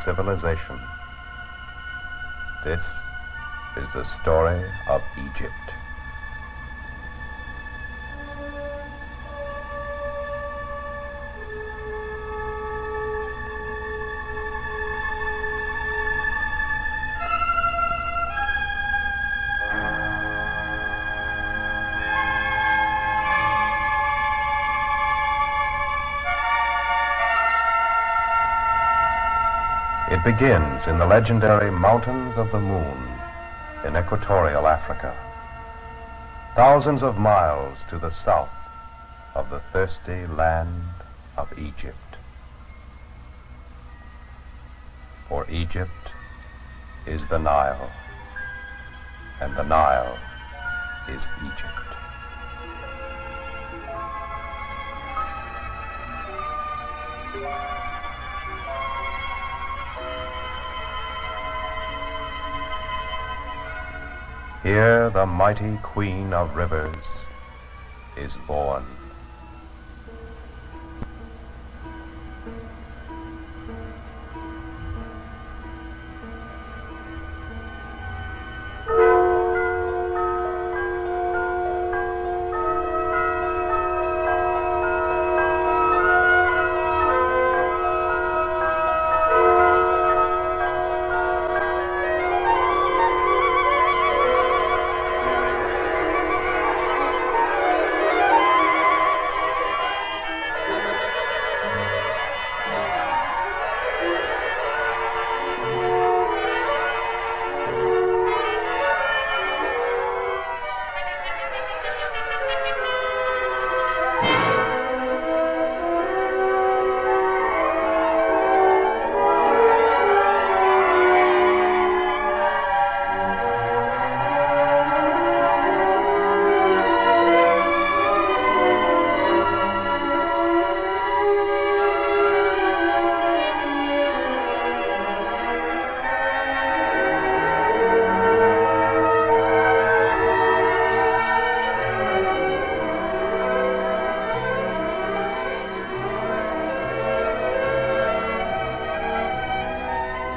civilization. This is the story of Egypt. It begins in the legendary Mountains of the Moon in equatorial Africa, thousands of miles to the south of the thirsty land of Egypt. For Egypt is the Nile, and the Nile is Egypt. Here the mighty Queen of Rivers is born.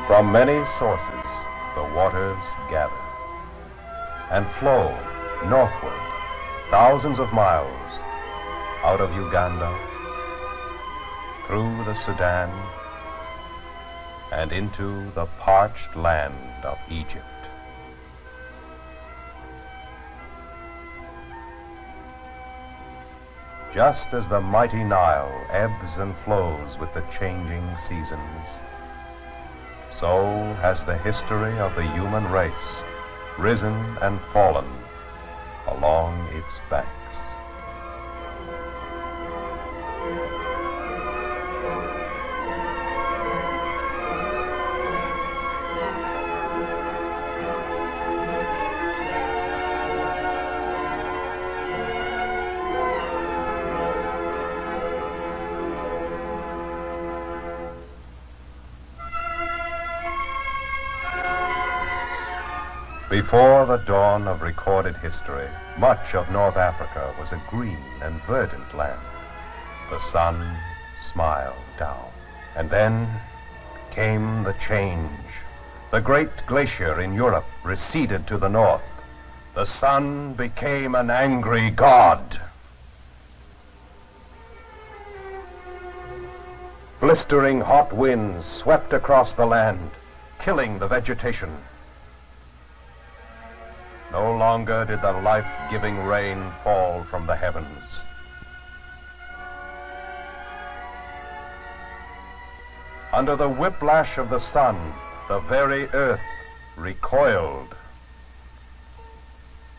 From many sources the waters gather and flow northward thousands of miles out of Uganda, through the Sudan, and into the parched land of Egypt. Just as the mighty Nile ebbs and flows with the changing seasons, so has the history of the human race risen and fallen along its banks. Before the dawn of recorded history, much of North Africa was a green and verdant land. The sun smiled down. And then came the change. The great glacier in Europe receded to the north. The sun became an angry god. Blistering hot winds swept across the land, killing the vegetation. No longer did the life-giving rain fall from the heavens. Under the whiplash of the sun, the very earth recoiled.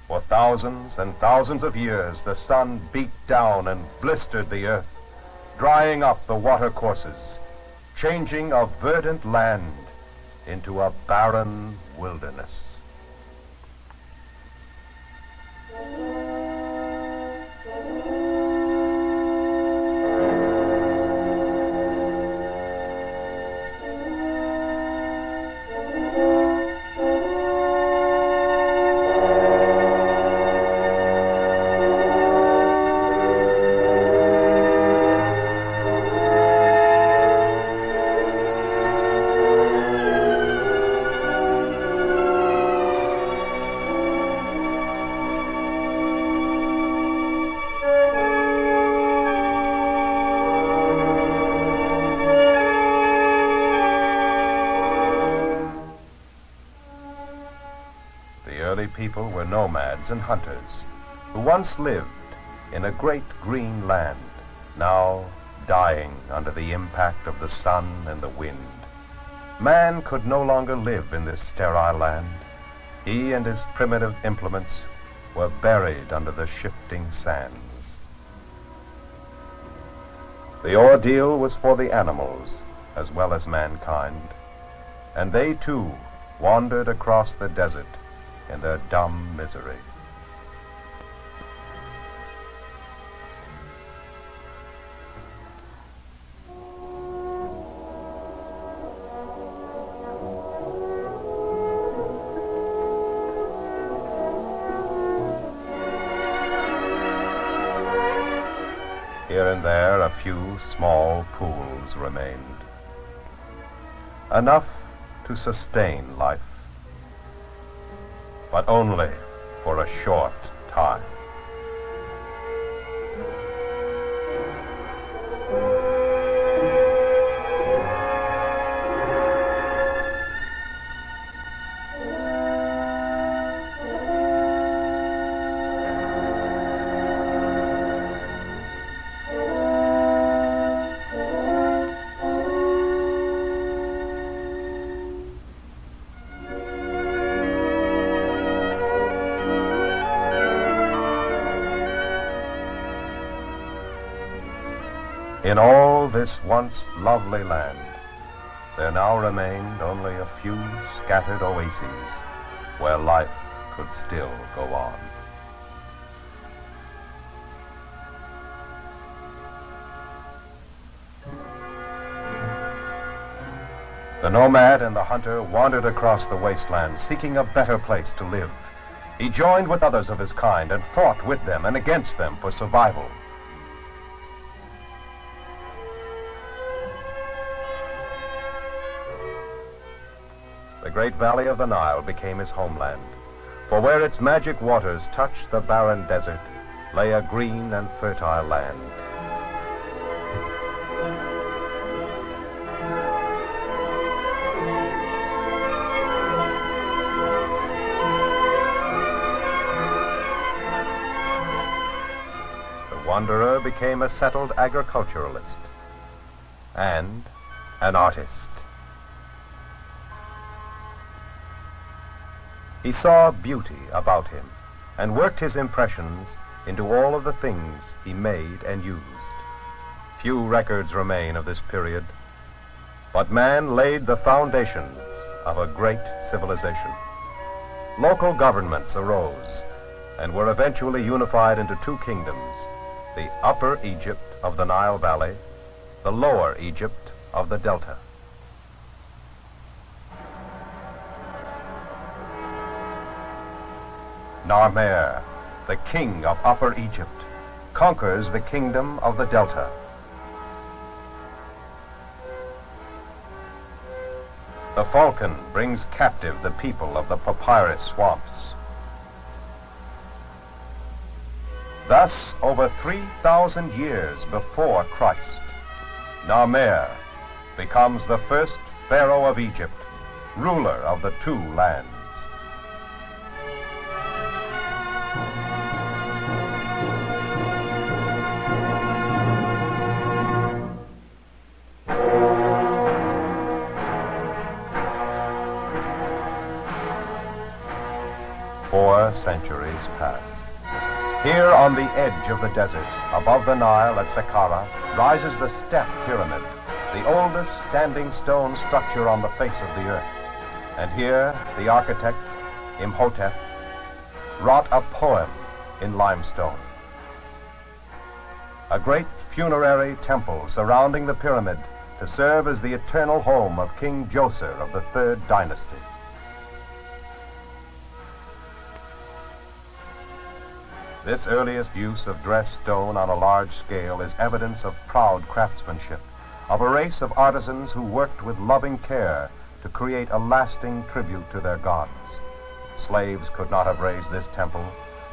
For thousands and thousands of years, the sun beat down and blistered the earth, drying up the watercourses, changing a verdant land into a barren wilderness. early people were nomads and hunters who once lived in a great green land, now dying under the impact of the sun and the wind. Man could no longer live in this sterile land. He and his primitive implements were buried under the shifting sands. The ordeal was for the animals as well as mankind, and they too wandered across the desert in their dumb misery. Here and there, a few small pools remained, enough to sustain life, but only for a short time. In all this once lovely land, there now remained only a few scattered oases where life could still go on. The nomad and the hunter wandered across the wasteland, seeking a better place to live. He joined with others of his kind and fought with them and against them for survival. The great valley of the Nile became his homeland, for where its magic waters touched the barren desert lay a green and fertile land. The wanderer became a settled agriculturalist and an artist. He saw beauty about him and worked his impressions into all of the things he made and used. Few records remain of this period, but man laid the foundations of a great civilization. Local governments arose and were eventually unified into two kingdoms, the Upper Egypt of the Nile Valley, the Lower Egypt of the Delta. Narmer, the king of Upper Egypt, conquers the kingdom of the Delta. The falcon brings captive the people of the papyrus swamps. Thus, over 3,000 years before Christ, Narmer becomes the first pharaoh of Egypt, ruler of the two lands. Centuries pass. Here on the edge of the desert, above the Nile at Saqqara, rises the Step Pyramid, the oldest standing stone structure on the face of the earth. And here, the architect, Imhotep, wrought a poem in limestone. A great funerary temple surrounding the pyramid to serve as the eternal home of King Djoser of the Third Dynasty. This earliest use of dressed stone on a large scale is evidence of proud craftsmanship, of a race of artisans who worked with loving care to create a lasting tribute to their gods. Slaves could not have raised this temple,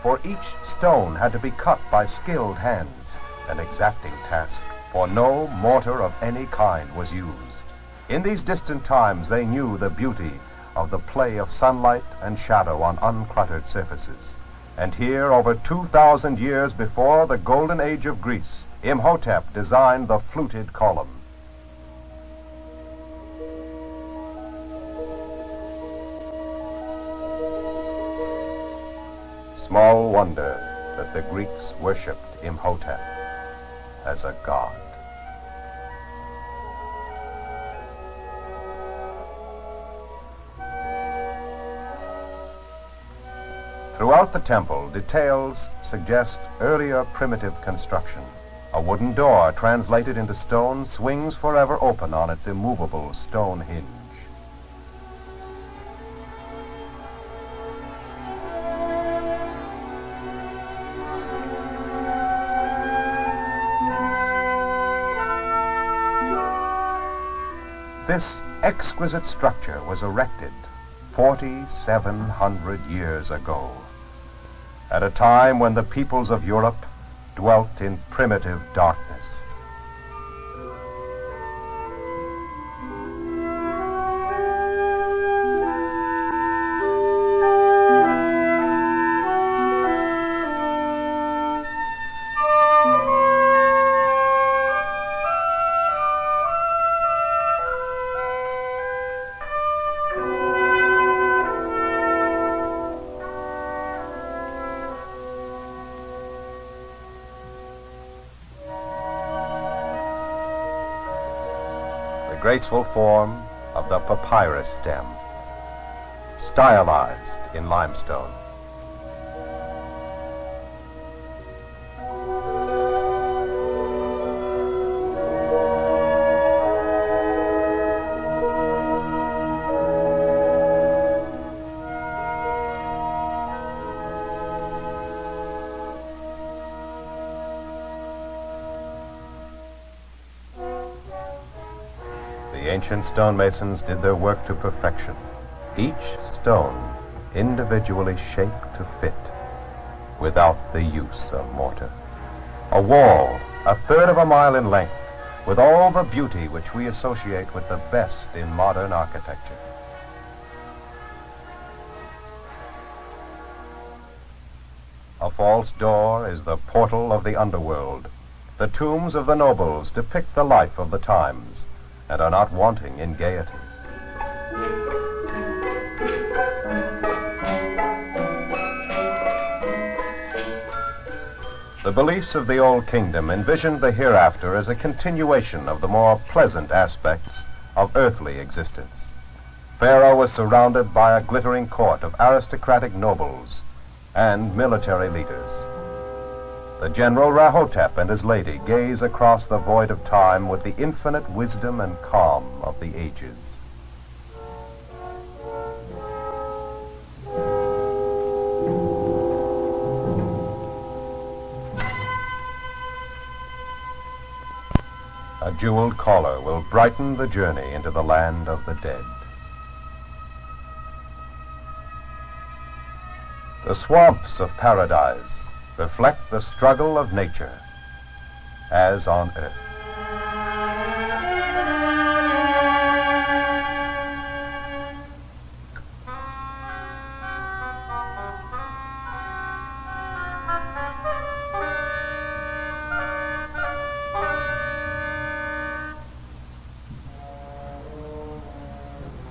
for each stone had to be cut by skilled hands, an exacting task, for no mortar of any kind was used. In these distant times they knew the beauty of the play of sunlight and shadow on uncluttered surfaces. And here, over 2,000 years before the golden age of Greece, Imhotep designed the fluted column. Small wonder that the Greeks worshipped Imhotep as a god. Throughout the temple, details suggest earlier primitive construction. A wooden door translated into stone swings forever open on its immovable stone hinge. This exquisite structure was erected 4,700 years ago, at a time when the peoples of Europe dwelt in primitive darkness. Graceful form of the papyrus stem, stylized in limestone. The ancient stonemasons did their work to perfection, each stone individually shaped to fit, without the use of mortar. A wall, a third of a mile in length, with all the beauty which we associate with the best in modern architecture. A false door is the portal of the underworld. The tombs of the nobles depict the life of the times, and are not wanting in gaiety. The beliefs of the Old Kingdom envisioned the hereafter as a continuation of the more pleasant aspects of earthly existence. Pharaoh was surrounded by a glittering court of aristocratic nobles and military leaders. The general Rahotep and his lady gaze across the void of time with the infinite wisdom and calm of the ages. A jeweled collar will brighten the journey into the land of the dead. The swamps of paradise reflect the struggle of nature, as on earth.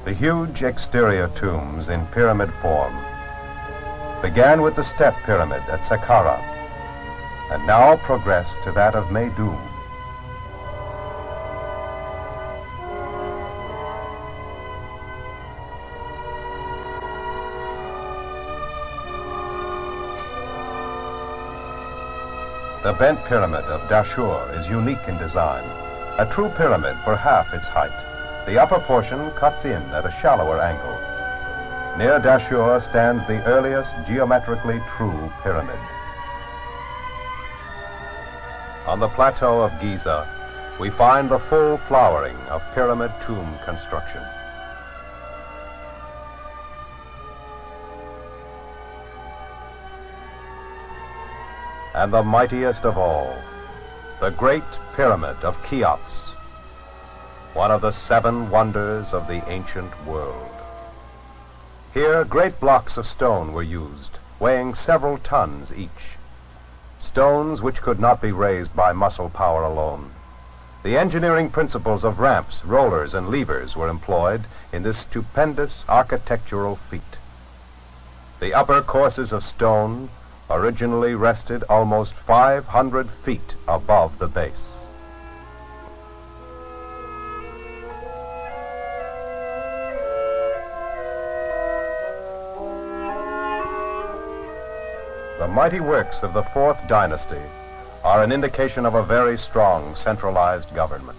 The huge exterior tombs in pyramid form began with the step pyramid at Saqqara and now progress to that of Meidum. The bent pyramid of Dashur is unique in design, a true pyramid for half its height. The upper portion cuts in at a shallower angle. Near Dashur stands the earliest geometrically true pyramid. On the plateau of Giza, we find the full flowering of pyramid tomb construction. And the mightiest of all, the Great Pyramid of Cheops, one of the 7 wonders of the ancient world. Here, great blocks of stone were used, weighing several tons each. Stones which could not be raised by muscle power alone. The engineering principles of ramps, rollers, and levers were employed in this stupendous architectural feat. The upper courses of stone originally rested almost 500 feet above the base. The mighty works of the Fourth Dynasty are an indication of a very strong centralized government.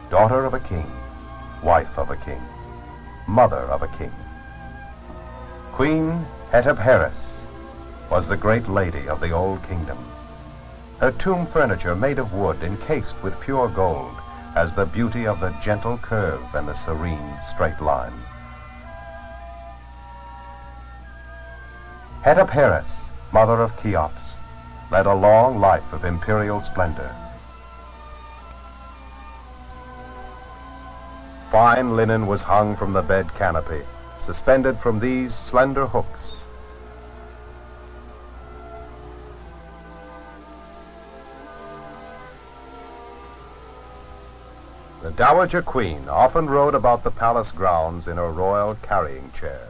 Daughter of a king, wife of a king, mother of a king. Queen Hetepheres was the great lady of the Old Kingdom. Her tomb furniture made of wood encased with pure gold has the beauty of the gentle curve and the serene straight line. Hetepheres, mother of Cheops, led a long life of imperial splendor. Fine linen was hung from the bed canopy, suspended from these slender hooks. The Dowager Queen often rode about the palace grounds in her royal carrying chair.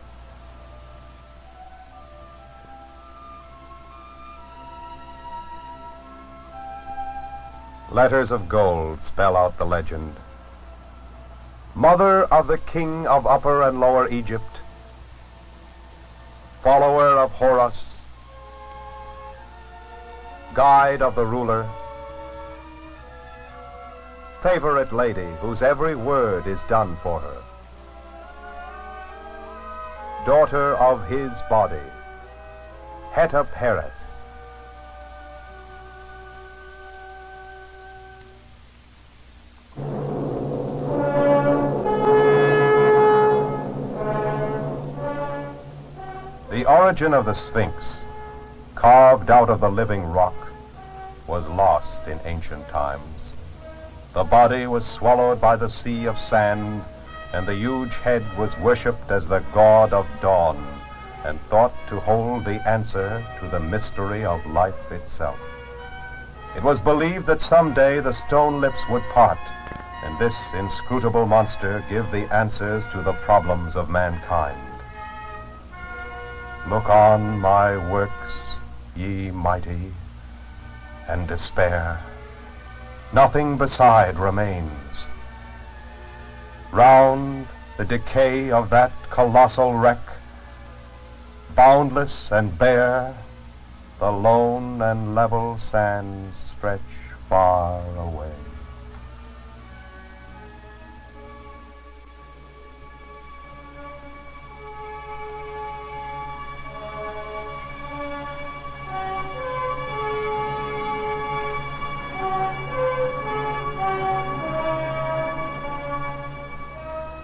Letters of gold spell out the legend. Mother of the king of Upper and Lower Egypt, follower of Horus, guide of the ruler, favorite lady whose every word is done for her, daughter of his body, Hetepheres. The origin of the Sphinx, carved out of the living rock, was lost in ancient times. The body was swallowed by the sea of sand, and the huge head was worshipped as the god of dawn, and thought to hold the answer to the mystery of life itself. It was believed that someday the stone lips would part, and this inscrutable monster give the answers to the problems of mankind. Look on my works, ye mighty, and despair. Nothing beside remains. Round the decay of that colossal wreck, boundless and bare, the lone and level sands stretch far away.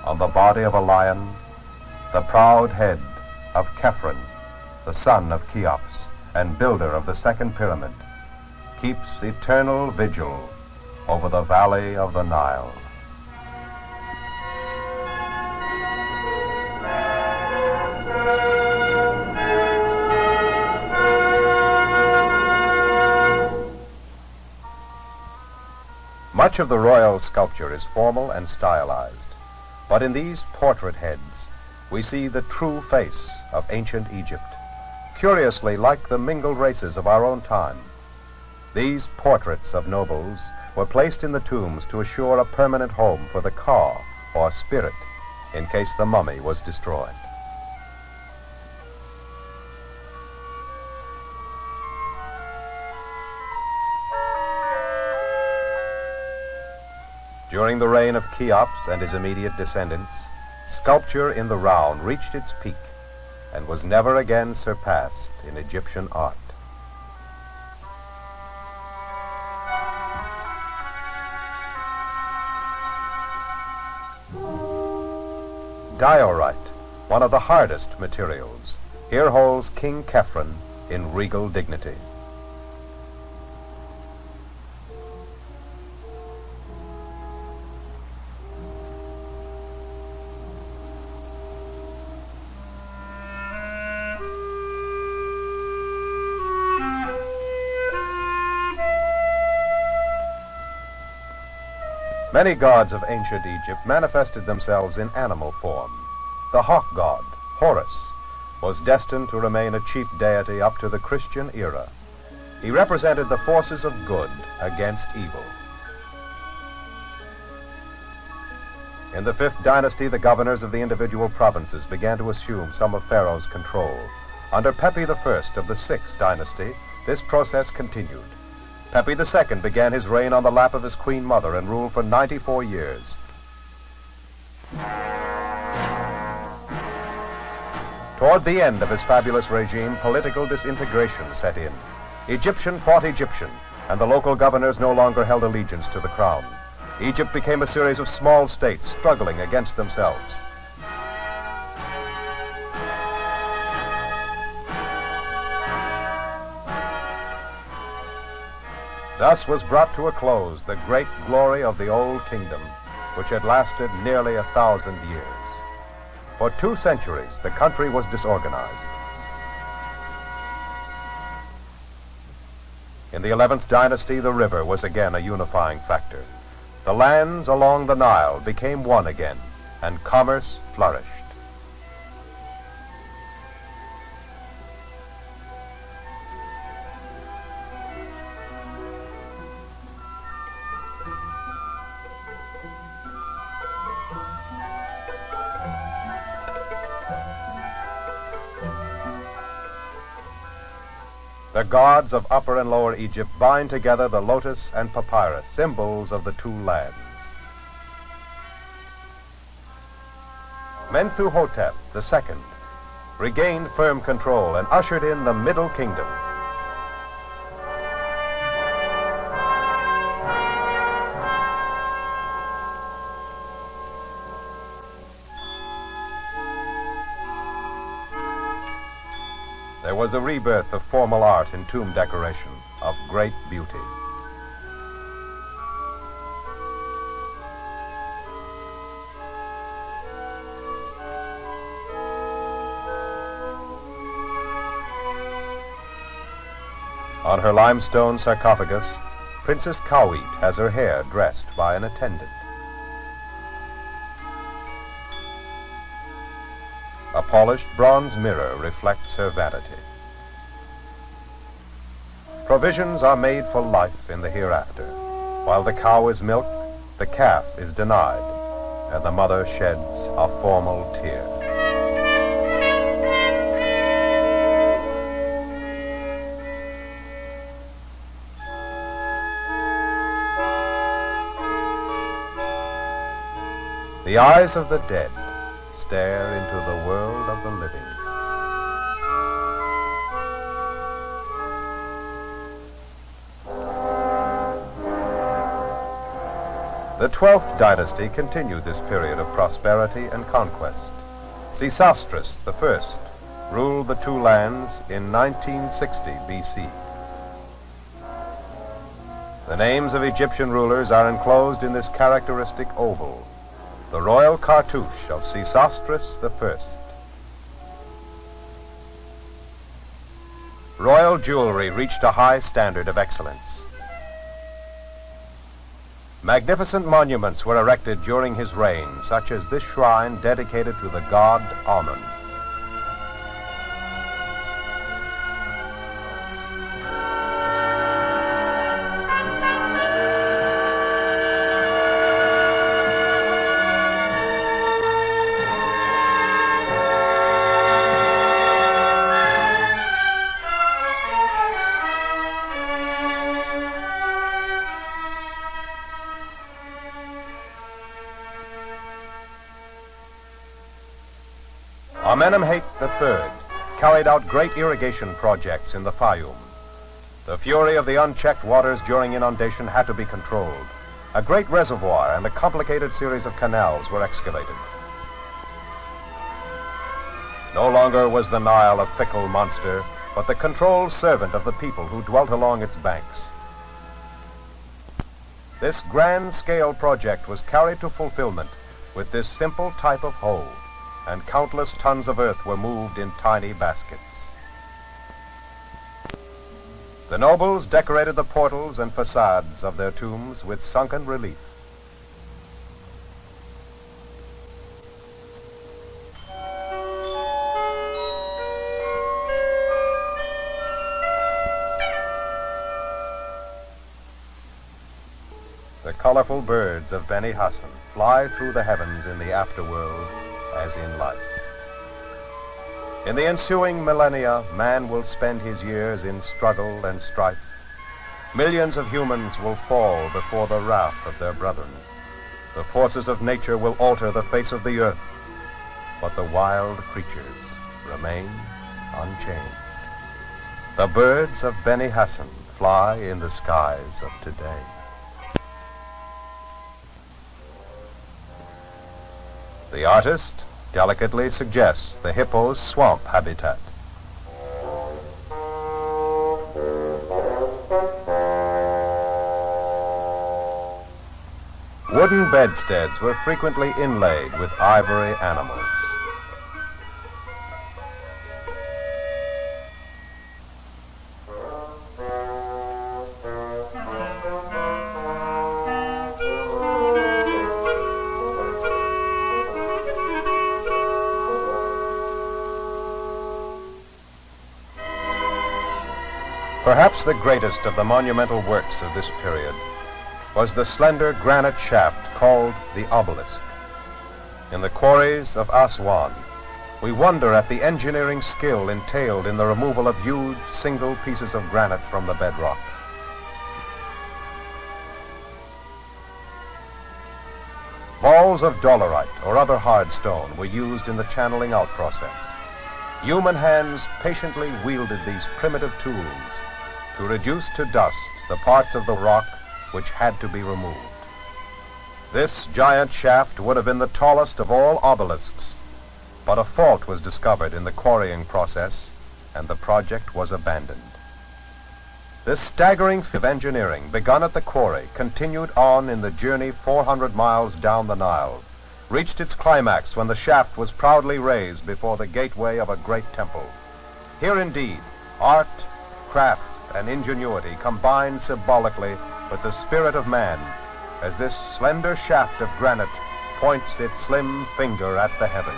On the body of a lion, the proud head of Khephren, the son of Cheops and builder of the second pyramid, keeps eternal vigil over the valley of the Nile. Much of the royal sculpture is formal and stylized. But in these portrait heads, we see the true face of ancient Egypt, curiously like the mingled races of our own time. These portraits of nobles were placed in the tombs to assure a permanent home for the ka, or spirit, in case the mummy was destroyed. During the reign of Cheops and his immediate descendants, sculpture in the round reached its peak and was never again surpassed in Egyptian art. Diorite, one of the hardest materials, here holds King Khephren in regal dignity. Many gods of ancient Egypt manifested themselves in animal form. The hawk god, Horus, was destined to remain a chief deity up to the Christian era. He represented the forces of good against evil. In the 5th dynasty, the governors of the individual provinces began to assume some of Pharaoh's control. Under Pepi I of the 6th dynasty, this process continued. Pepi II began his reign on the lap of his queen mother and ruled for 94 years. Toward the end of his fabulous regime, political disintegration set in. Egyptian fought Egyptian, and the local governors no longer held allegiance to the crown. Egypt became a series of small states struggling against themselves. Thus was brought to a close the great glory of the Old Kingdom, which had lasted nearly 1,000 years. For 2 centuries, the country was disorganized. In the 11th dynasty, the river was again a unifying factor. The lands along the Nile became one again, and commerce flourished. The gods of Upper and Lower Egypt bind together the lotus and papyrus, symbols of the 2 lands. Mentuhotep II regained firm control and ushered in the Middle Kingdom. There was a rebirth of formal art in tomb decoration of great beauty. On her limestone sarcophagus, Princess Kawit has her hair dressed by an attendant. A polished bronze mirror reflects her vanity. Provisions are made for life in the hereafter. While the cow is milked, the calf is denied, and the mother sheds a formal tear. The eyes of the dead stare into the world of the living. The 12th dynasty continued this period of prosperity and conquest. Sesostris I ruled the 2 lands in 1960 BC. The names of Egyptian rulers are enclosed in this characteristic oval, the royal cartouche of Sesostris I. Royal jewelry reached a high standard of excellence. Magnificent monuments were erected during his reign, such as this shrine dedicated to the god Amun. Amenemhat III carried out great irrigation projects in the Fayum. The fury of the unchecked waters during inundation had to be controlled. A great reservoir and a complicated series of canals were excavated. No longer was the Nile a fickle monster, but the controlled servant of the people who dwelt along its banks. This grand-scale project was carried to fulfillment with this simple type of hoe, and countless tons of earth were moved in tiny baskets. The nobles decorated the portals and facades of their tombs with sunken relief. colorful birds of Beni Hassan fly through the heavens in the afterworld as in life. In the ensuing millennia, man will spend his years in struggle and strife. Millions of humans will fall before the wrath of their brethren. The forces of nature will alter the face of the earth, but the wild creatures remain unchanged. The birds of Beni Hassan fly in the skies of today. The artist delicately suggests the hippo's swamp habitat. Wooden bedsteads were frequently inlaid with ivory animals. Perhaps the greatest of the monumental works of this period was the slender granite shaft called the obelisk. In the quarries of Aswan, we wonder at the engineering skill entailed in the removal of huge single pieces of granite from the bedrock. Balls of dolerite or other hard stone were used in the channeling out process. Human hands patiently wielded these primitive tools to reduce to dust the parts of the rock which had to be removed. This giant shaft would have been the tallest of all obelisks, but a fault was discovered in the quarrying process, and the project was abandoned. This staggering feat of engineering, begun at the quarry, continued on in the journey 400 miles down the Nile, reached its climax when the shaft was proudly raised before the gateway of a great temple. Here indeed, art, craft, and ingenuity combined symbolically with the spirit of man as this slender shaft of granite points its slim finger at the heavens.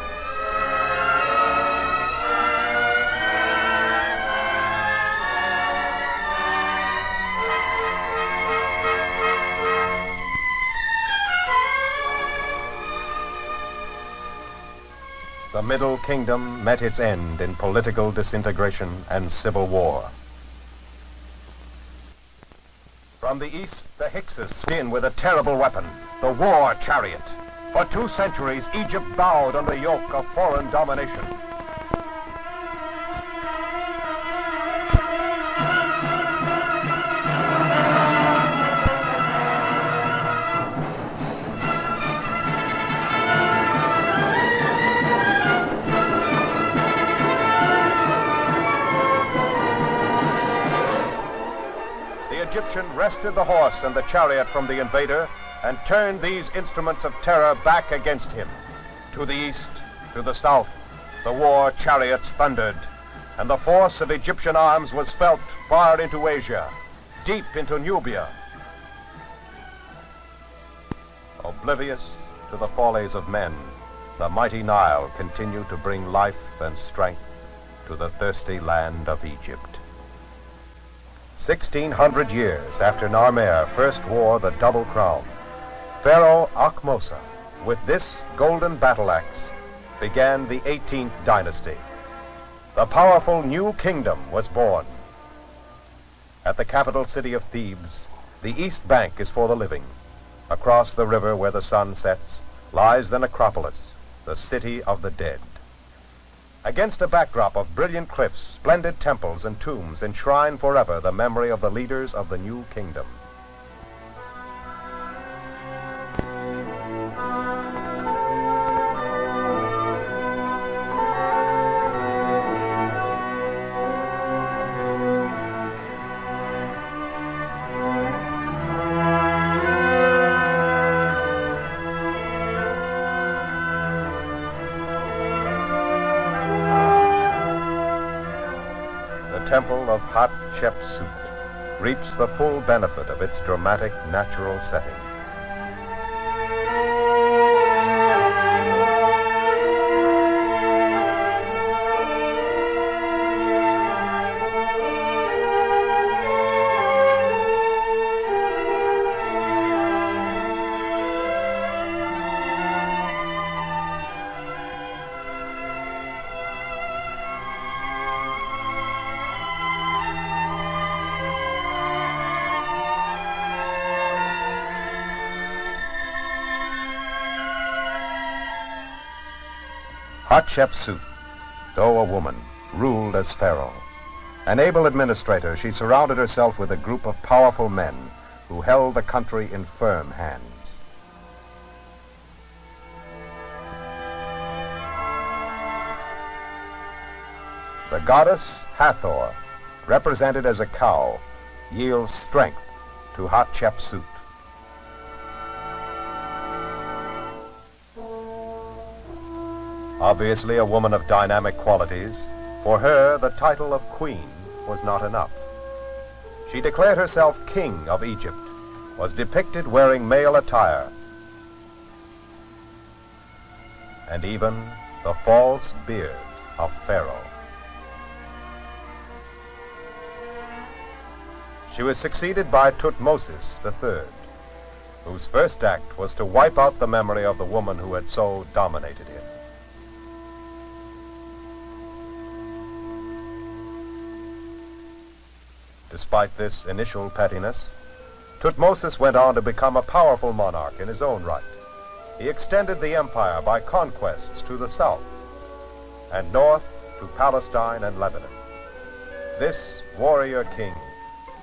The Middle Kingdom met its end in political disintegration and civil war. From the east, the Hyksos in with a terrible weapon, the war chariot. For 2 centuries, Egypt bowed under the yoke of foreign domination. The Egyptian wrested the horse and the chariot from the invader and turned these instruments of terror back against him. To the east, to the south, the war chariots thundered, and the force of Egyptian arms was felt far into Asia, deep into Nubia. Oblivious to the follies of men, the mighty Nile continued to bring life and strength to the thirsty land of Egypt. 1,600 years after Narmer first wore the double crown, Pharaoh Akhmosa, with this golden battle axe, began the 18th dynasty. The powerful new kingdom was born. At the capital city of Thebes, the East Bank is for the living. Across the river where the sun sets lies the necropolis, the city of the dead. Against a backdrop of brilliant cliffs, splendid temples and tombs enshrine forever the memory of the leaders of the new kingdom. The temple of Hatshepsut reaps the full benefit of its dramatic natural setting. Hatshepsut, though a woman, ruled as pharaoh. An able administrator, she surrounded herself with a group of powerful men who held the country in firm hands. The goddess Hathor, represented as a cow, yields strength to Hatshepsut. Obviously a woman of dynamic qualities, for her the title of queen was not enough. She declared herself king of Egypt, was depicted wearing male attire, and even the false beard of Pharaoh. She was succeeded by Thutmosis III, whose first act was to wipe out the memory of the woman who had so dominated him. Despite this initial pettiness, Thutmosis went on to become a powerful monarch in his own right. He extended the empire by conquests to the south and north to Palestine and Lebanon. This warrior king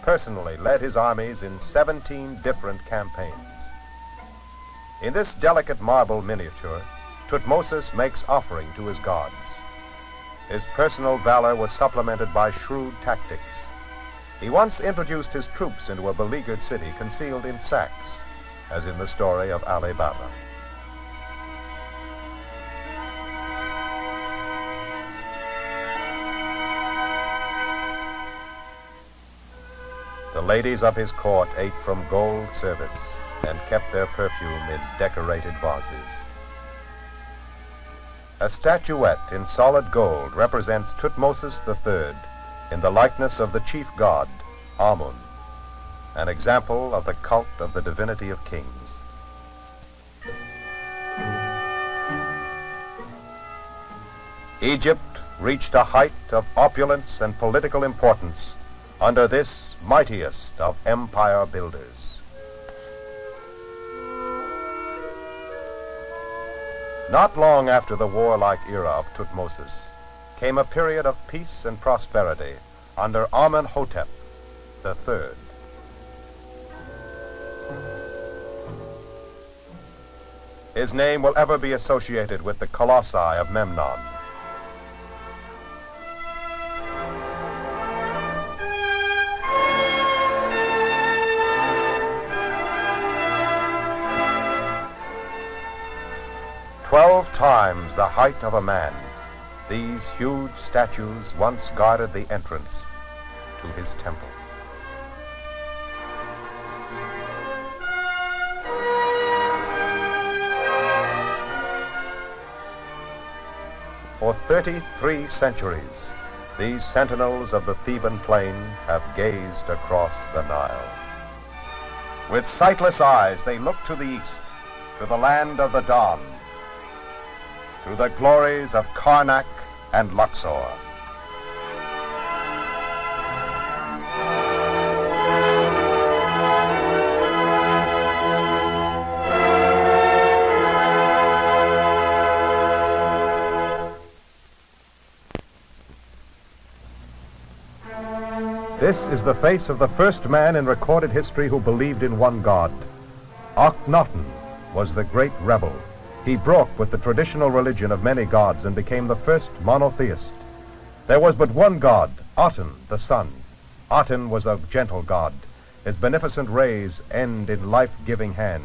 personally led his armies in 17 different campaigns. In this delicate marble miniature, Thutmosis makes offering to his gods. His personal valor was supplemented by shrewd tactics. He once introduced his troops into a beleaguered city concealed in sacks, as in the story of Ali Baba. The ladies of his court ate from gold service and kept their perfume in decorated vases. A statuette in solid gold represents Thutmosis III in the likeness of the chief god, Amun, an example of the cult of the divinity of kings. Egypt reached a height of opulence and political importance under this mightiest of empire builders. Not long after the warlike era of Thutmosis came a period of peace and prosperity under Amenhotep III. His name will ever be associated with the colossi of Memnon. Times the height of a man, these huge statues once guarded the entrance to his temple. For 33 centuries, these sentinels of the Theban plain have gazed across the Nile. With sightless eyes, they look to the east, to the land of the dawn, to the glories of Karnak and Luxor. This is the face of the first man in recorded history who believed in one God. Akhenaten was the great rebel. He broke with the traditional religion of many gods and became the first monotheist. There was but one God, Aten, the sun. Aten was a gentle god. His beneficent rays end in life-giving hands.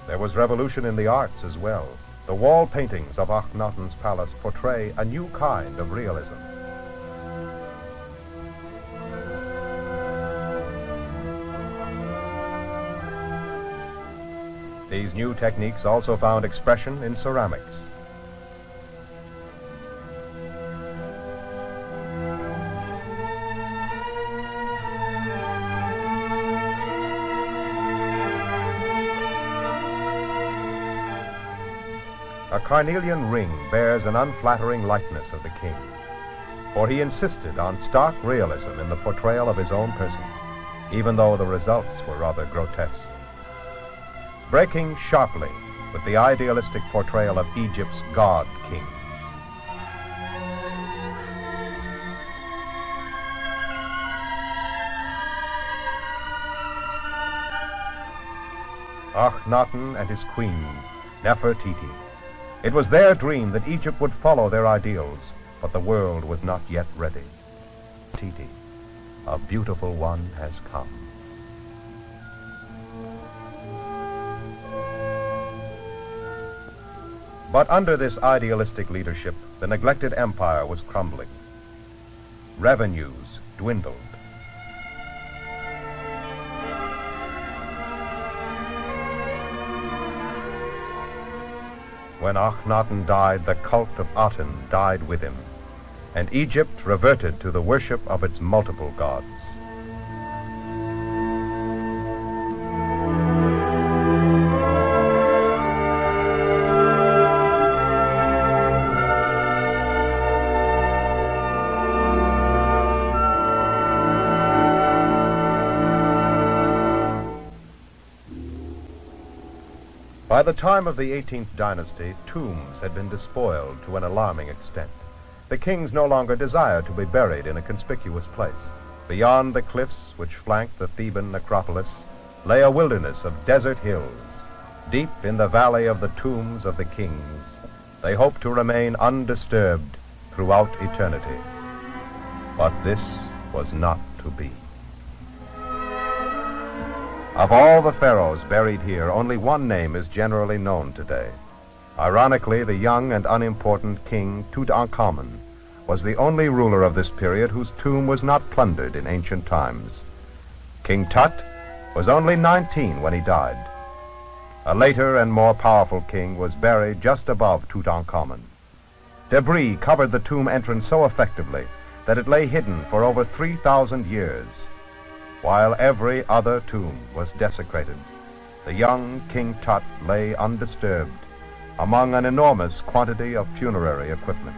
There was revolution in the arts as well. The wall paintings of Akhenaten's palace portray a new kind of realism. These new techniques also found expression in ceramics. A carnelian ring bears an unflattering likeness of the king. for he insisted on stark realism in the portrayal of his own person, even though the results were rather grotesque. Breaking sharply with the idealistic portrayal of Egypt's god kings. Akhenaten and his queen, Nefertiti. It was their dream that Egypt would follow their ideals, but the world was not yet ready. Titi, a beautiful one has come. But under this idealistic leadership, the neglected empire was crumbling. Revenues dwindled. When Akhenaten died, the cult of Aten died with him, and Egypt reverted to the worship of its multiple gods. By the time of the 18th dynasty, tombs had been despoiled to an alarming extent. The kings no longer desired to be buried in a conspicuous place. Beyond the cliffs which flanked the Theban necropolis lay a wilderness of desert hills. Deep in the valley of the tombs of the kings, they hoped to remain undisturbed throughout eternity. But this was not to be. Of all the pharaohs buried here, only one name is generally known today. Ironically, the young and unimportant King Tutankhamun was the only ruler of this period whose tomb was not plundered in ancient times. King Tut was only 19 when he died. A later and more powerful king was buried just above Tutankhamun. Debris covered the tomb entrance so effectively that it lay hidden for over 3,000 years. While every other tomb was desecrated, the young King Tut lay undisturbed among an enormous quantity of funerary equipment,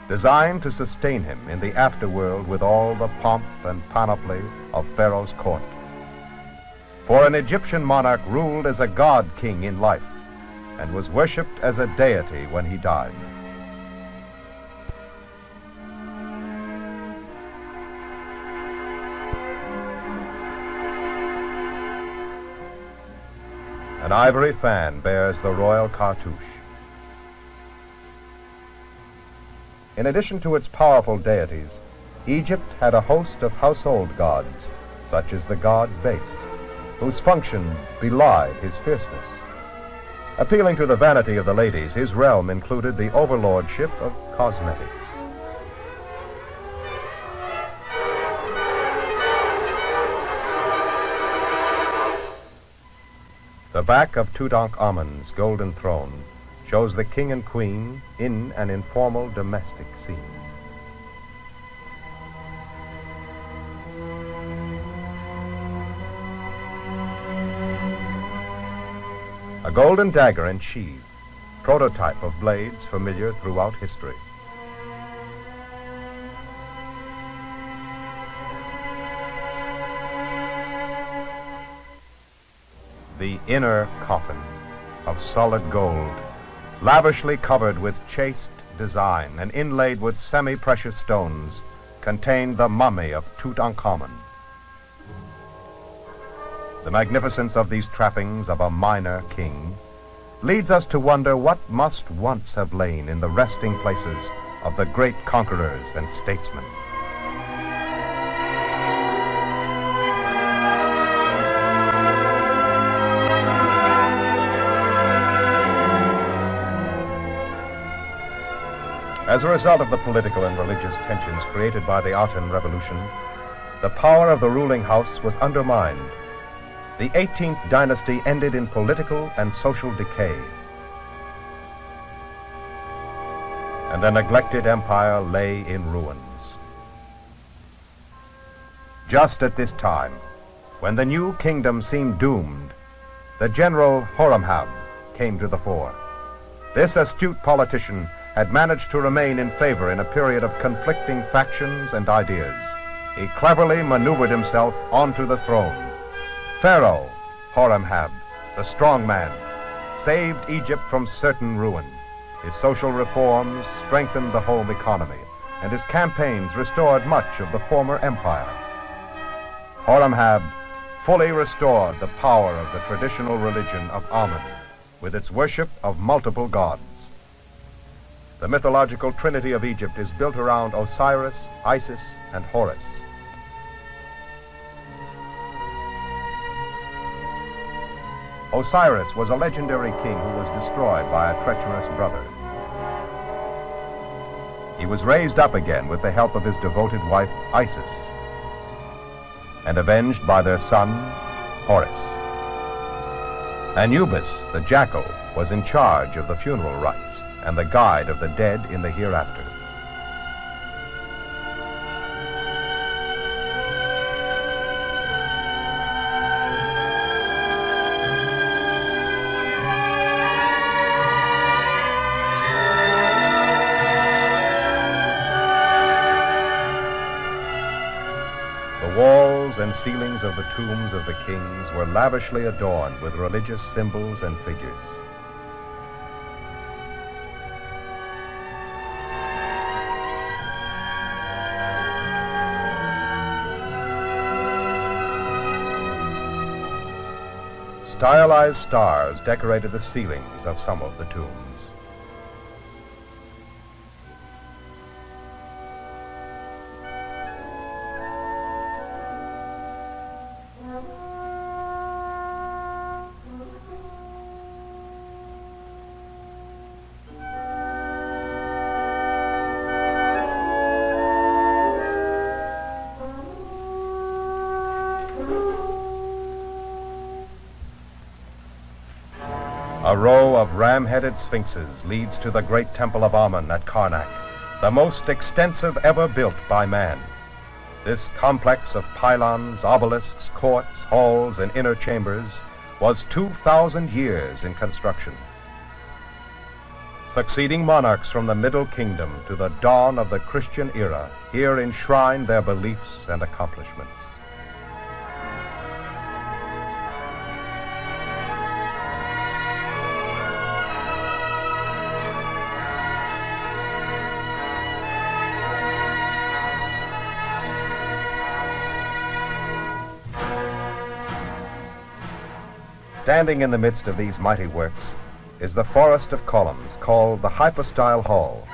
designed to sustain him in the afterworld with all the pomp and panoply of Pharaoh's court. For an Egyptian monarch ruled as a god king in life and was worshipped as a deity when he died. An ivory fan bears the royal cartouche. In addition to its powerful deities, Egypt had a host of household gods, such as the god Base, whose function belied his fierceness. Appealing to the vanity of the ladies, his realm included the overlordship of cosmetics. The back of Tutankhamun's golden throne shows the king and queen in an informal domestic scene. A golden dagger and sheath, prototype of blades familiar throughout history. The inner coffin of solid gold, lavishly covered with chaste design and inlaid with semi-precious stones, contained the mummy of Tutankhamun. The magnificence of these trappings of a minor king leads us to wonder what must once have lain in the resting places of the great conquerors and statesmen. As a result of the political and religious tensions created by the Aten Revolution, the power of the ruling house was undermined. The 18th dynasty ended in political and social decay, and the neglected empire lay in ruins. Just at this time, when the new kingdom seemed doomed, the general Horemhab came to the fore. This astute politician had managed to remain in favor in a period of conflicting factions and ideas. He cleverly maneuvered himself onto the throne. Pharaoh Horemhab, the strong man, saved Egypt from certain ruin. His social reforms strengthened the home economy, and his campaigns restored much of the former empire. Horemhab fully restored the power of the traditional religion of Amun, with its worship of multiple gods. The mythological trinity of Egypt is built around Osiris, Isis, and Horus. Osiris was a legendary king who was destroyed by a treacherous brother. He was raised up again with the help of his devoted wife, Isis, and avenged by their son, Horus. Anubis, the jackal, was in charge of the funeral rites and the guide of the dead in the hereafter. The walls and ceilings of the tombs of the kings were lavishly adorned with religious symbols and figures. Stylized stars decorated the ceilings of some of the tombs. A row of ram-headed sphinxes leads to the great temple of Amun at Karnak, the most extensive ever built by man. This complex of pylons, obelisks, courts, halls, and inner chambers was 2,000 years in construction. Succeeding monarchs from the Middle Kingdom to the dawn of the Christian era here enshrined their beliefs and accomplishments. Standing in the midst of these mighty works is the forest of columns called the Hypostyle Hall.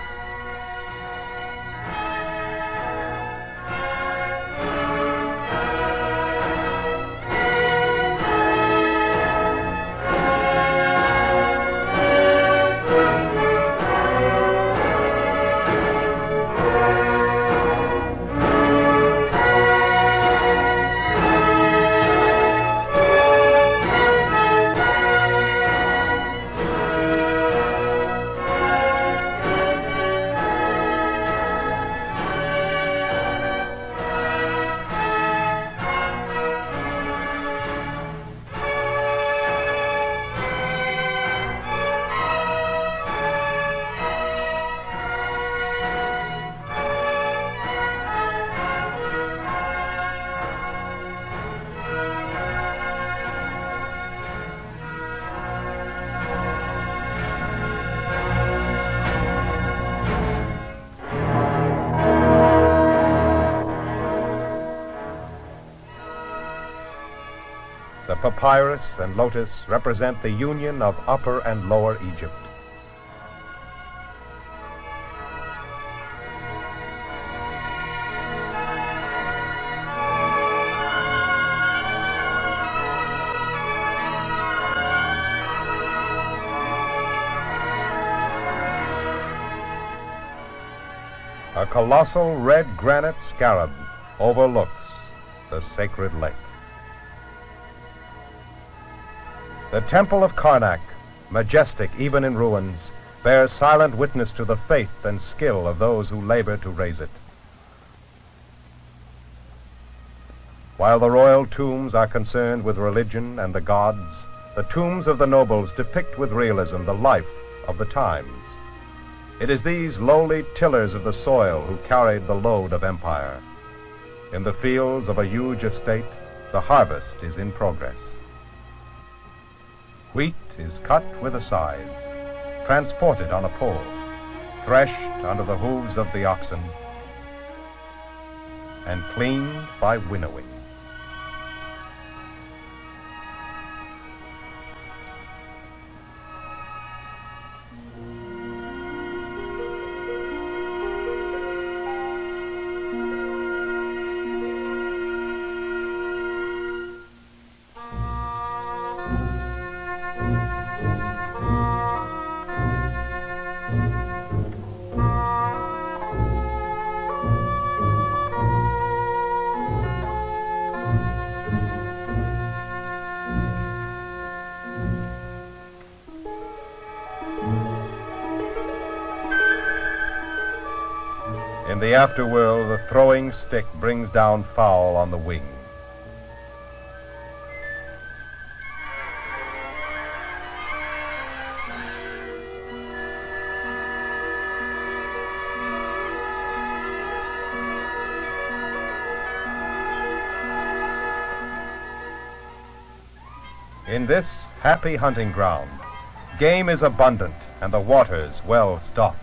The papyrus and lotus represent the union of Upper and Lower Egypt. A colossal red granite scarab overlooks the sacred lake. The Temple of Karnak, majestic even in ruins, bears silent witness to the faith and skill of those who labor to raise it. While the royal tombs are concerned with religion and the gods, the tombs of the nobles depict with realism the life of the times. It is these lowly tillers of the soil who carried the load of empire. In the fields of a huge estate, the harvest is in progress. Wheat is cut with a scythe, transported on a pole, threshed under the hooves of the oxen, and cleaned by winnowing. In the afterworld, the throwing stick brings down fowl on the wing. In this happy hunting ground, game is abundant and the waters well stocked.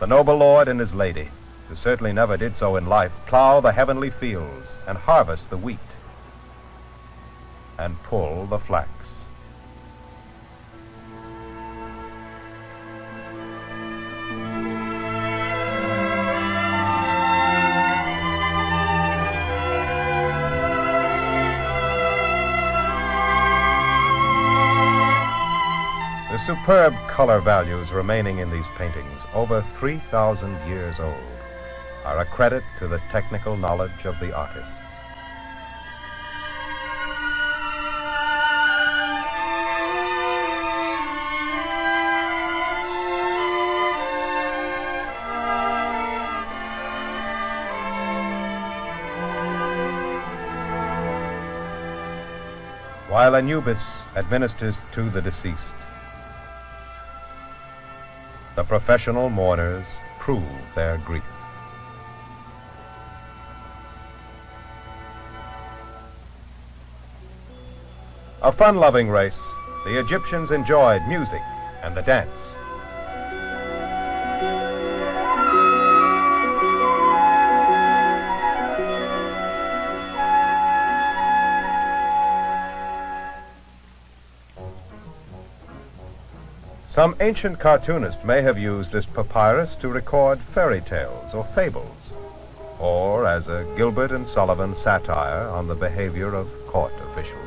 The noble lord and his lady, who certainly never did so in life, plow the heavenly fields and harvest the wheat and pull the flax. The superb color values remaining in these paintings, over 3,000 years old, are a credit to the technical knowledge of the artists. While Anubis administers to the deceased, the professional mourners prove their grief. A fun-loving race, the Egyptians enjoyed music and the dance. Some ancient cartoonist may have used this papyrus to record fairy tales or fables, or as a Gilbert and Sullivan satire on the behavior of court officials.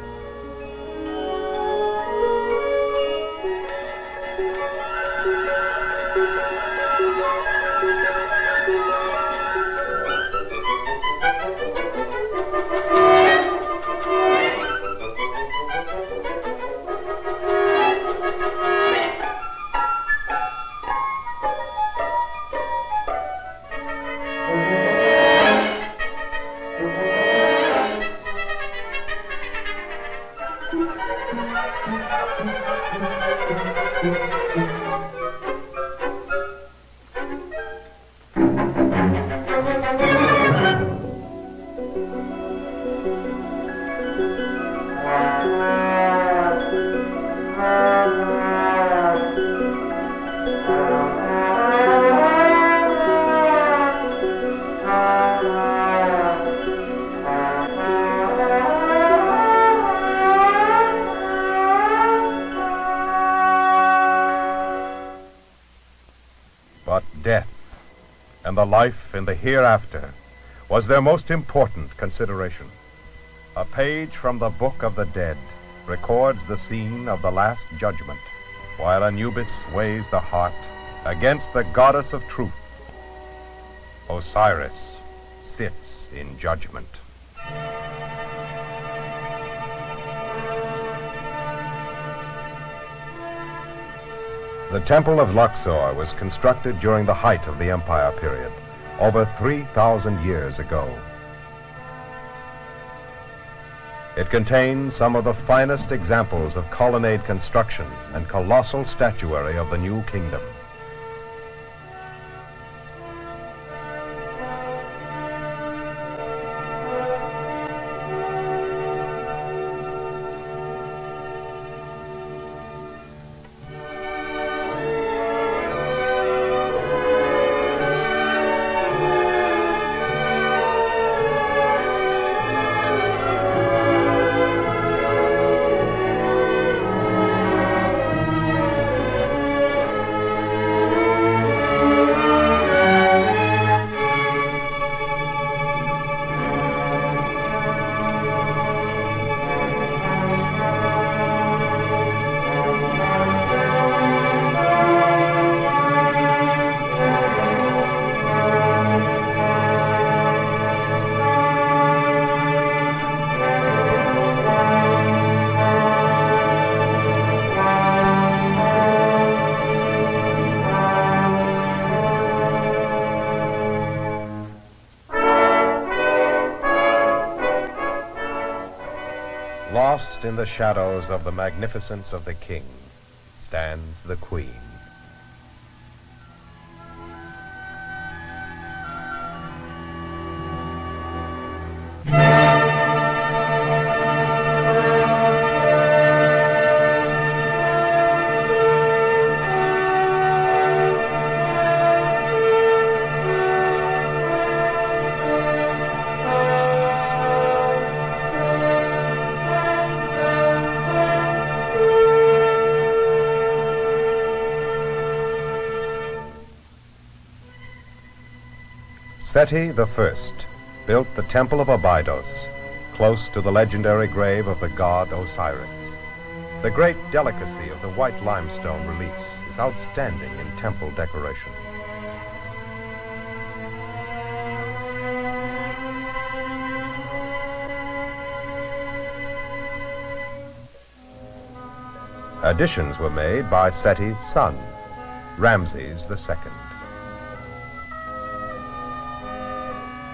But death and the life in the hereafter was their most important consideration. A page from the Book of the Dead records the scene of the Last Judgment, while Anubis weighs the heart against the goddess of truth. Osiris sits in judgment. The Temple of Luxor was constructed during the height of the Empire period, over 3,000 years ago. It contains some of the finest examples of colonnade construction and colossal statuary of the New Kingdom. Lost in the shadows of the magnificence of the king stands the queen. Seti I built the Temple of Abydos, close to the legendary grave of the god Osiris. The great delicacy of the white limestone reliefs is outstanding in temple decoration. Additions were made by Seti's son, Ramses II.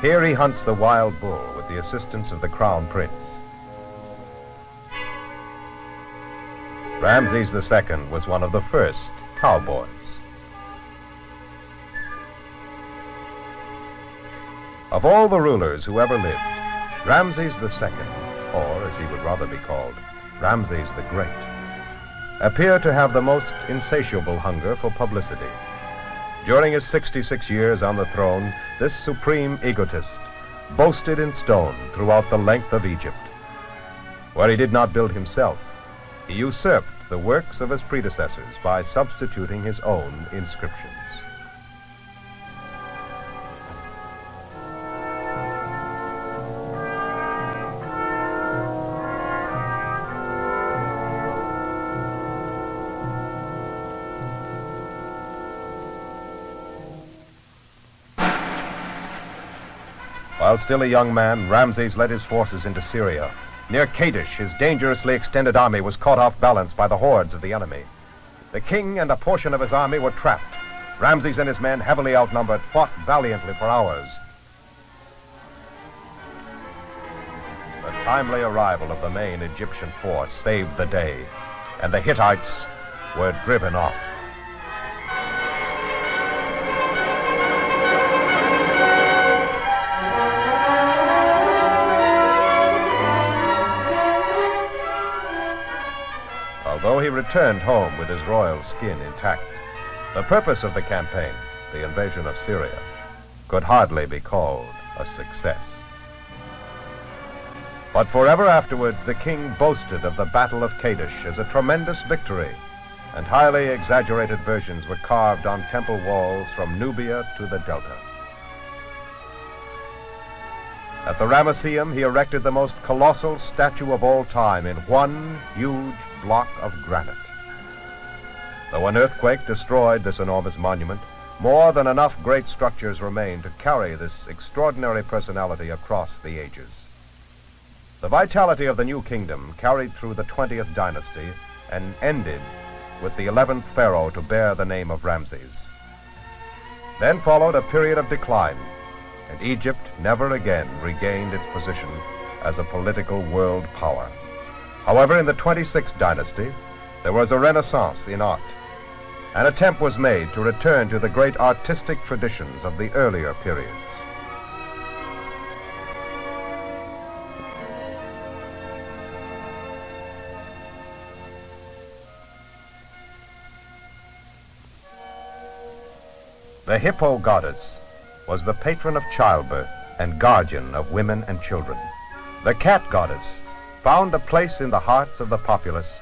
Here he hunts the wild bull with the assistance of the crown prince. Ramses II was one of the first cowboys. Of all the rulers who ever lived, Ramses II, or as he would rather be called, Ramses the Great, appeared to have the most insatiable hunger for publicity. During his 66 years on the throne, this supreme egotist boasted in stone throughout the length of Egypt. Where he did not build himself, he usurped the works of his predecessors by substituting his own inscriptions. While still a young man, Ramses led his forces into Syria. Near Kadesh, his dangerously extended army was caught off balance by the hordes of the enemy. The king and a portion of his army were trapped. Ramses and his men, heavily outnumbered, fought valiantly for hours. The timely arrival of the main Egyptian force saved the day, and the Hittites were driven off. Although he returned home with his royal skin intact, the purpose of the campaign, the invasion of Syria, could hardly be called a success. But forever afterwards, the king boasted of the Battle of Kadesh as a tremendous victory, and highly exaggerated versions were carved on temple walls from Nubia to the Delta. At the Ramesseum, he erected the most colossal statue of all time in one huge block of granite. Though an earthquake destroyed this enormous monument, more than enough great structures remain to carry this extraordinary personality across the ages. The vitality of the New Kingdom carried through the 20th dynasty and ended with the 11th pharaoh to bear the name of Ramses. Then followed a period of decline, and Egypt never again regained its position as a political world power. However, in the 26th dynasty, there was a renaissance in art. An attempt was made to return to the great artistic traditions of the earlier periods. The Hippo goddess was the patron of childbirth and guardian of women and children. The cat goddess found a place in the hearts of the populace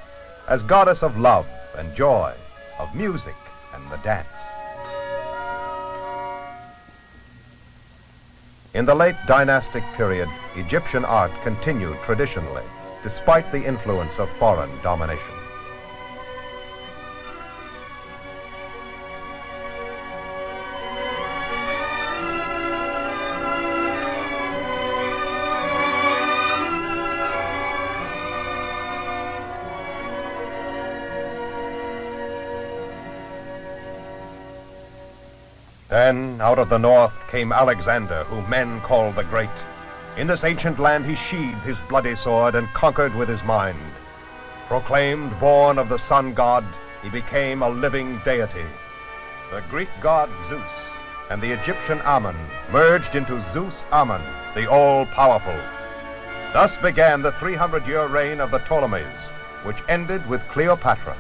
as goddess of love and joy, of music and the dance. In the late dynastic period, Egyptian art continued traditionally, despite the influence of foreign domination. Then, out of the north, came Alexander, whom men call the Great. In this ancient land he sheathed his bloody sword and conquered with his mind. Proclaimed born of the sun god, he became a living deity. The Greek god Zeus and the Egyptian Ammon merged into Zeus Ammon, the all-powerful. Thus began the 300-year reign of the Ptolemies, which ended with Cleopatra.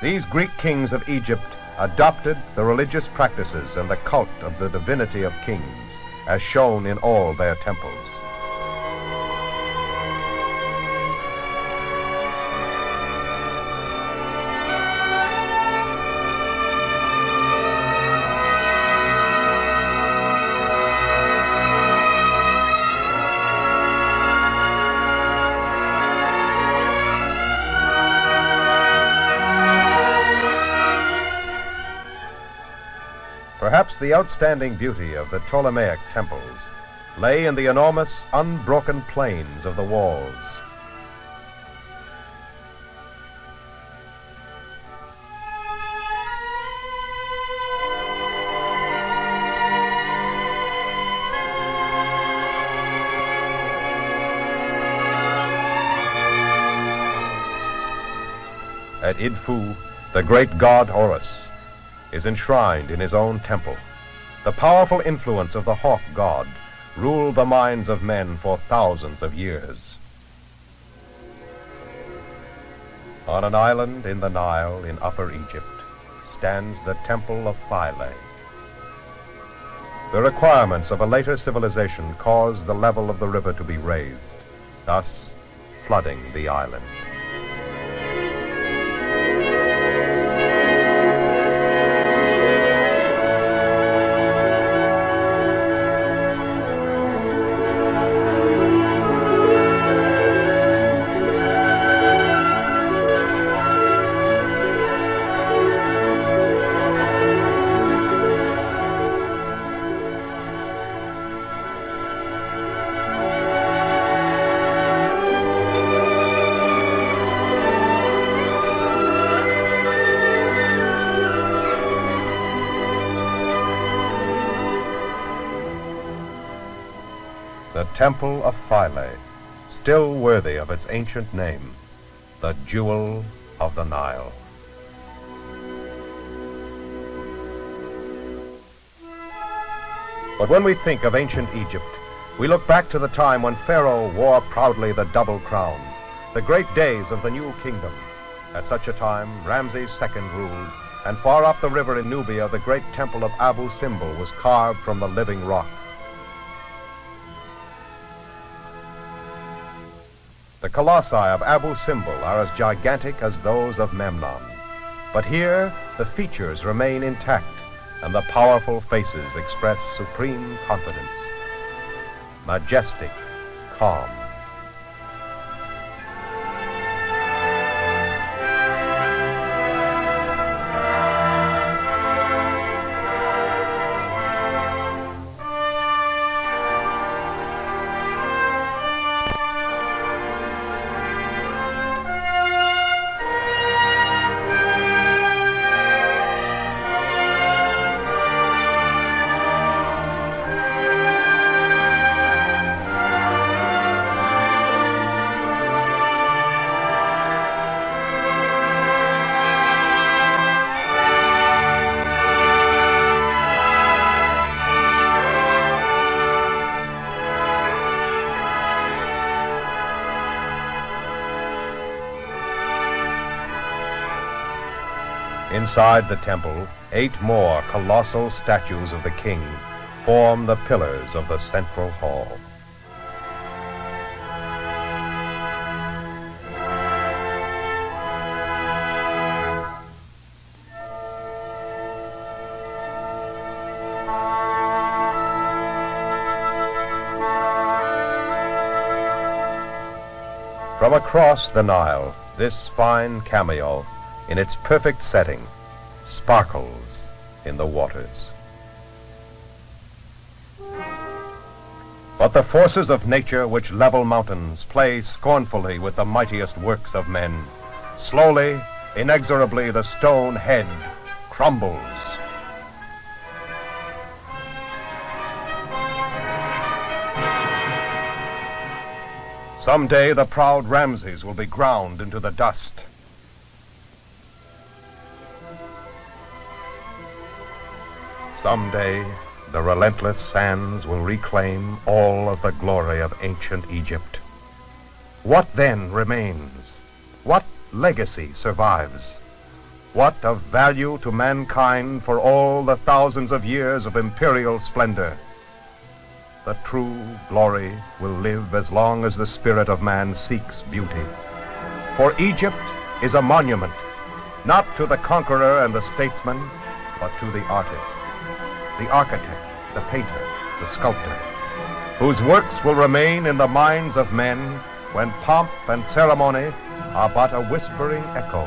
These Greek kings of Egypt adopted the religious practices and the cult of the divinity of kings, as shown in all their temples. Perhaps the outstanding beauty of the Ptolemaic temples lay in the enormous, unbroken plains of the walls. At Idfu, the great god Horus is enshrined in his own temple. The powerful influence of the hawk god ruled the minds of men for thousands of years. On an island in the Nile in Upper Egypt stands the Temple of Philae. The requirements of a later civilization caused the level of the river to be raised, thus flooding the island. The Temple of Philae, still worthy of its ancient name, the Jewel of the Nile. But when we think of ancient Egypt, we look back to the time when Pharaoh wore proudly the double crown, the great days of the new kingdom. At such a time, Ramses II ruled, and far up the river in Nubia, the great temple of Abu Simbel was carved from the living rock. The colossi of Abu Simbel are as gigantic as those of Memnon. But here, the features remain intact, and the powerful faces express supreme confidence. Majestic, calm. Inside the temple, 8 more colossal statues of the king form the pillars of the central hall. From across the Nile, this fine cameo, in its perfect setting, sparkles in the waters. But the forces of nature which level mountains play scornfully with the mightiest works of men. Slowly, inexorably, the stone head crumbles. Someday the proud Ramses will be ground into the dust. Someday the relentless sands will reclaim all of the glory of ancient Egypt. What then remains? What legacy survives? What of value to mankind for all the thousands of years of imperial splendor? The true glory will live as long as the spirit of man seeks beauty. For Egypt is a monument, not to the conqueror and the statesman, but to the artist, the architect, the painter, the sculptor, whose works will remain in the minds of men when pomp and ceremony are but a whispering echo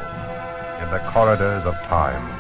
in the corridors of time.